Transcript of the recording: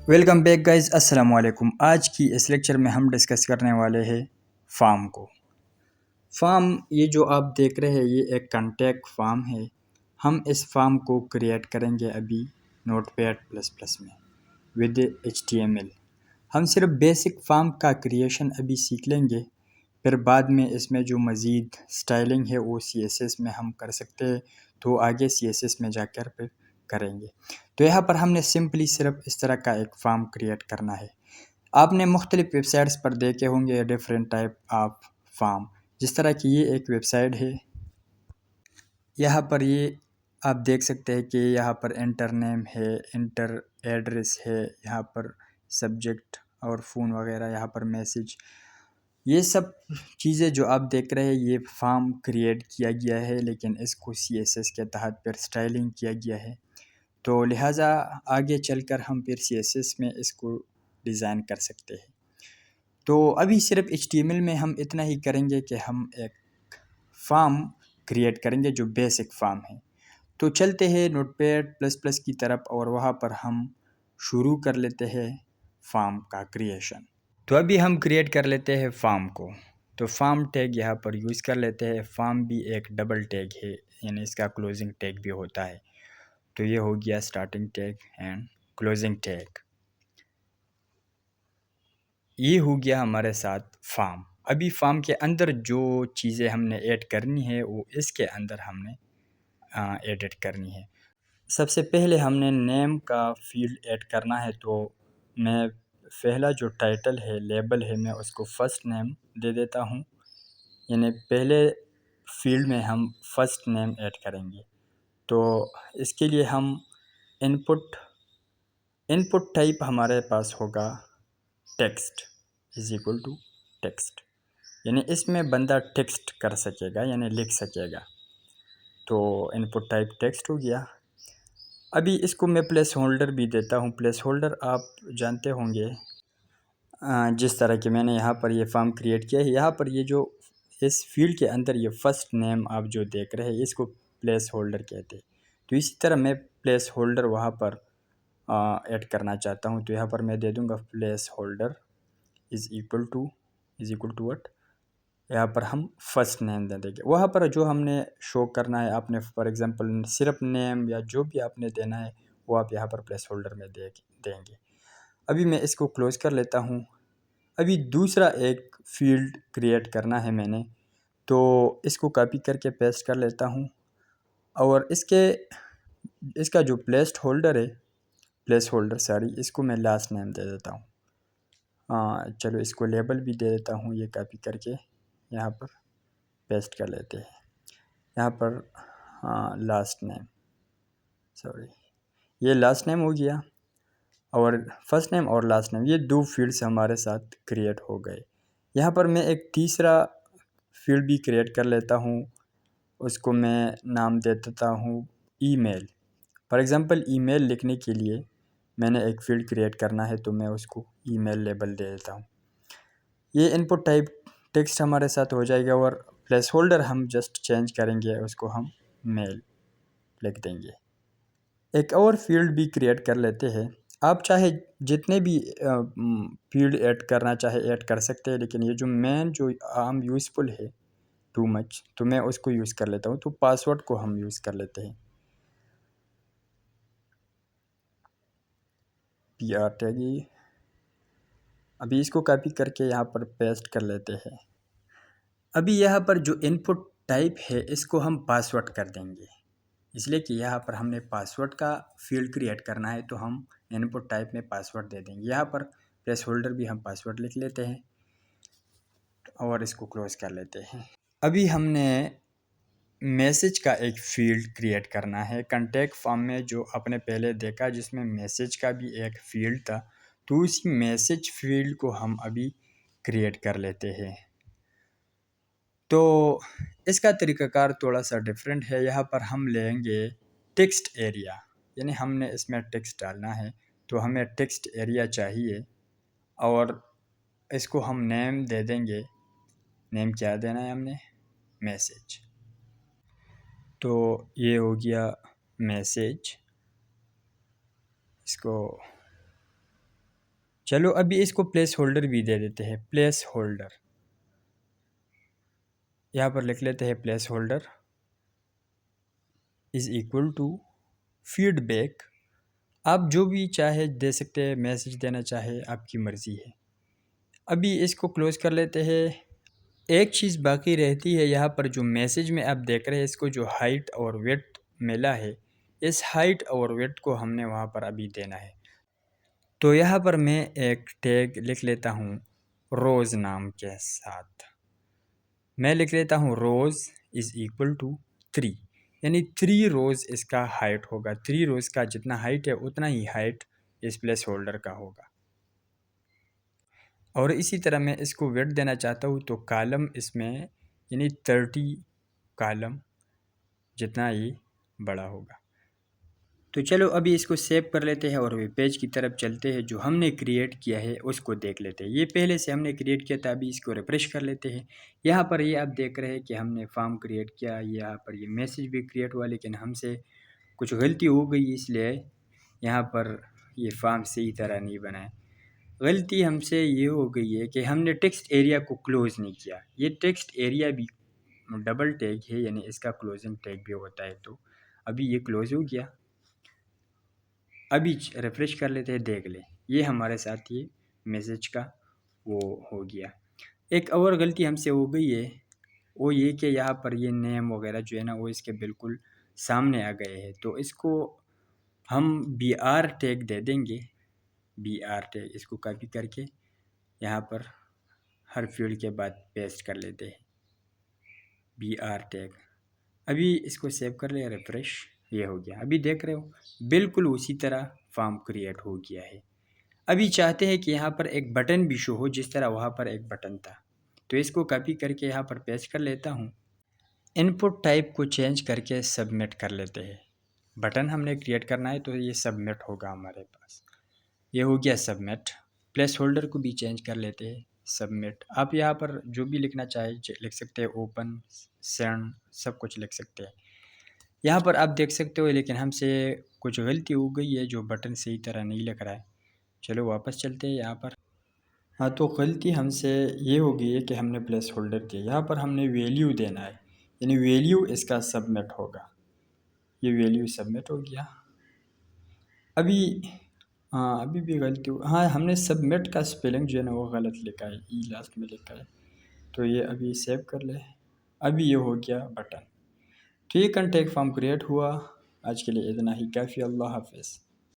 Welcome back guys, अस्सलाम वालेकुम। आज की इस लेक्चर में हम डिस्कस करने वाले हैं फार्म को। फार्म ये जो आप देख रहे हैं ये एक कॉन्टैक्ट फार्म है। हम इस फार्म को क्रिएट करेंगे अभी नोटपैड प्लस प्लस में विद HTML। हम सिर्फ बेसिक फार्म का क्रिएशन अभी सीख लेंगे, फिर बाद में इसमें जो मज़ीद स्टाइलिंग है वो CSS में हम कर सकते हैं, तो आगे CSS में जाकर फिर करेंगे। तो यहाँ पर हमने सिंपली सिर्फ इस तरह का एक फार्म क्रिएट करना है। आपने मुख्तलिफ वेबसाइट्स पर देखे होंगे डिफरेंट टाइप ऑफ फार्म, जिस तरह की ये एक वेबसाइट है। यहाँ पर ये आप देख सकते हैं कि यहाँ पर इंटर नेम है, इंटर एड्रेस है, यहाँ पर सब्जेक्ट और फ़ोन वगैरह, यहाँ पर मैसेज, ये सब चीज़ें जो आप देख रहे हैं ये फार्म क्रिएट किया गया है, लेकिन इसको CSS के तहत फिर स्टाइलिंग किया गया है। तो लिहाजा आगे चलकर हम फिर CSS में इसको डिज़ाइन कर सकते हैं। तो अभी सिर्फ HTML में हम इतना ही करेंगे कि हम एक फार्म क्रिएट करेंगे जो बेसिक फार्म है। तो चलते हैं नोटपैड प्लस प्लस की तरफ और वहाँ पर हम शुरू कर लेते हैं फार्म का क्रिएशन। तो अभी हम क्रिएट कर लेते हैं फार्म को। तो फार्म टैग यहाँ पर यूज़ कर लेते हैं। फार्म भी एक डबल टैग है, यानी इसका क्लोजिंग टैग भी होता है। तो ये हो गया starting tag and closing tag. ये हो गया हमारे साथ फार्म। अभी फार्म के अंदर जो चीज़ें हमने ऐड करनी है वो इसके अंदर हमने एडिट करनी है। सबसे पहले हमने नेम का फील्ड ऐड करना है। तो मैं पहला जो टाइटल है, लेबल है, मैं उसको फर्स्ट नेम दे देता हूँ, यानी पहले फील्ड में हम फर्स्ट नेम ऐड करेंगे। तो इसके लिए हम इनपुट टाइप हमारे पास होगा text is equal to text, यानी इसमें बंदा टेक्स्ट कर सकेगा, यानी लिख सकेगा। तो इनपुट टाइप टेक्स्ट हो गया। अभी इसको मैं प्लेस होल्डर भी देता हूँ। प्लेस होल्डर आप जानते होंगे, जिस तरह के मैंने यहाँ पर ये फॉर्म क्रिएट किया है, यहाँ पर ये जो इस फील्ड के अंदर ये फर्स्ट नेम आप जो देख रहे हैं इसको प्लेस होल्डर कहते हैं। तो इसी तरह मैं प्लेस होल्डर वहाँ पर ऐड करना चाहता हूँ। तो यहाँ पर मैं दे दूँगा placeholder is equal to what, यहाँ पर हम फर्स्ट नेम दे देंगे। वहाँ पर जो हमने शो करना है, आपने फॉर एग्जांपल सिर्फ नेम या जो भी आपने देना है वो आप यहाँ पर प्लेस होल्डर में देंगे। अभी मैं इसको क्लोज कर लेता हूँ। अभी दूसरा एक फील्ड क्रिएट करना है मैंने, तो इसको कॉपी करके पेस्ट कर लेता हूँ और इसका जो प्लेस होल्डर सॉरी, इसको मैं लास्ट नेम दे देता हूँ। चलो इसको लेबल भी दे देता हूँ, ये कॉपी करके यहाँ पर पेस्ट कर लेते हैं। यहाँ पर लास्ट नेम, सॉरी, ये लास्ट नेम हो गया और फर्स्ट नेम और लास्ट नेम, ये दो फील्ड्स हमारे साथ क्रिएट हो गए। यहाँ पर मैं एक तीसरा फील्ड भी क्रिएट कर लेता हूँ, उसको मैं नाम दे देता हूँ ईमेल। फॉर एग्ज़ाम्पल ईमेल लिखने के लिए मैंने एक फील्ड क्रिएट करना है, तो मैं उसको ईमेल लेबल दे देता हूँ। ये इनपुट टाइप टेक्स्ट हमारे साथ हो जाएगा और प्लेस होल्डर हम जस्ट चेंज करेंगे, उसको हम मेल लिख देंगे। एक और फील्ड भी क्रिएट कर लेते हैं। आप चाहे जितने भी फील्ड ऐड करना चाहे ऐड कर सकते हैं, लेकिन ये जो मेन जो आम यूज़फुल है टू मच, तो मैं उसको यूज़ कर लेता हूँ। तो पासवर्ड को हम यूज़ कर लेते हैं, PR टैग। अभी इसको कॉपी करके यहाँ पर पेस्ट कर लेते हैं। अभी यहाँ पर जो इनपुट टाइप है इसको हम पासवर्ड कर देंगे, इसलिए कि यहाँ पर हमने पासवर्ड का फील्ड क्रिएट करना है, तो हम इनपुट टाइप में पासवर्ड दे देंगे। यहाँ पर प्लेस होल्डर भी हम पासवर्ड लिख लेते हैं और इसको क्लोज कर लेते हैं। अभी हमने मैसेज का एक फील्ड क्रिएट करना है। कॉन्टैक्ट फॉर्म में जो आपने पहले देखा जिसमें मैसेज का भी एक फील्ड था, तो उसी मैसेज फील्ड को हम अभी क्रिएट कर लेते हैं। तो इसका तरीक़ाकार थोड़ा सा डिफरेंट है। यहाँ पर हम लेंगे टेक्स्ट एरिया, यानी हमने इसमें टेक्स्ट डालना है, तो हमें टेक्स्ट एरिया चाहिए और इसको हम नेम दे देंगे। नेम क्या देना है हमने? मैसेज। तो ये हो गया मैसेज। इसको चलो अभी इसको प्लेस होल्डर भी दे देते हैं। प्लेस होल्डर यहाँ पर लिख लेते हैं, placeholder is equal to feedback. आप जो भी चाहे दे सकते हैं, मैसेज देना चाहे आपकी मर्ज़ी है। अभी इसको क्लोज़ कर लेते हैं। एक चीज़ बाकी रहती है यहाँ पर, जो मैसेज में आप देख रहे हैं, इसको जो हाइट और वेट मिला है, इस हाइट और वेट को हमने वहाँ पर अभी देना है। तो यहाँ पर मैं एक टैग लिख लेता हूँ रोज़ नाम के साथ। मैं लिख लेता हूँ रोज़ इज़ इक्वल टू 3, यानी 3 रोज़ इसका हाइट होगा। 3 रोज़ का जितना हाइट है उतना ही हाइट इस प्लेस होल्डर का होगा। और इसी तरह मैं इसको वेट देना चाहता हूँ, तो कॉलम इसमें यानी 30 कॉलम जितना ही बड़ा होगा। तो चलो अभी इसको सेव कर लेते हैं और वेब पेज की तरफ चलते हैं। जो हमने क्रिएट किया है उसको देख लेते हैं। ये पहले से हमने क्रिएट किया था, अभी इसको रिफ्रेश कर लेते हैं। यहाँ पर ये आप देख रहे हैं कि हमने फॉर्म क्रिएट किया। यहाँ पर ये मैसेज भी क्रिएट हुआ, लेकिन हमसे कुछ गलती हो गई, इसलिए यहाँ पर ये फॉर्म सही तरह नहीं बनाए। गलती हमसे ये हो गई है कि हमने टेक्स्ट एरिया को क्लोज़ नहीं किया। ये टेक्स्ट एरिया भी डबल टैग है, यानी इसका क्लोजिंग टैग भी होता है। तो अभी ये क्लोज हो गया। अभी रिफ्रेश कर लेते हैं, देख ले ये हमारे साथ ये मैसेज का वो हो गया। एक और गलती हमसे हो गई है, वो ये कि यहाँ पर ये नेम वगैरह जो है ना, वो इसके बिल्कुल सामने आ गए हैं। तो इसको हम BR टैग दे देंगे। BR टैग इसको कॉपी करके यहाँ पर हर फील्ड के बाद पेस्ट कर लेते हैं BR टैग। अभी इसको सेव कर लिया, रिफ्रेश, ये हो गया। अभी देख रहे हो बिल्कुल उसी तरह फॉर्म क्रिएट हो गया है। अभी चाहते हैं कि यहाँ पर एक बटन भी शो हो, जिस तरह वहाँ पर एक बटन था। तो इसको कॉपी करके यहाँ पर पेस्ट कर लेता हूँ। इनपुट टाइप को चेंज करके सबमिट कर लेते हैं। बटन हमने क्रिएट करना है तो ये सबमिट होगा हमारे पास। ये हो गया सबमिट। प्लेस होल्डर को भी चेंज कर लेते हैं, सबमिट। आप यहाँ पर जो भी लिखना चाहे लिख सकते हैं, ओपन, सेंड, सब कुछ लिख सकते हैं। यहाँ पर आप देख सकते हो, लेकिन हमसे कुछ गलती हो गई है, जो बटन सही तरह नहीं लिख रहा है। चलो वापस चलते हैं यहाँ पर। हाँ, तो गलती हमसे ये हो गई है कि हमने प्लेस होल्डर दिया, यहाँ पर हमने वैल्यू देना है, यानी वैल्यू इसका सबमिट होगा। ये वैल्यू सबमिट हो गया। अभी हाँ, अभी भी गलती हो, हाँ, हमने सबमिट का स्पेलिंग जो है ना वो गलत लिखा है, ई लास्ट में लिखा है। तो ये अभी सेव कर ले। अभी ये हो गया बटन। तो ये कॉन्टैक्ट फॉर्म क्रिएट हुआ। आज के लिए इतना ही काफ़ी। अल्लाह हाफिज़।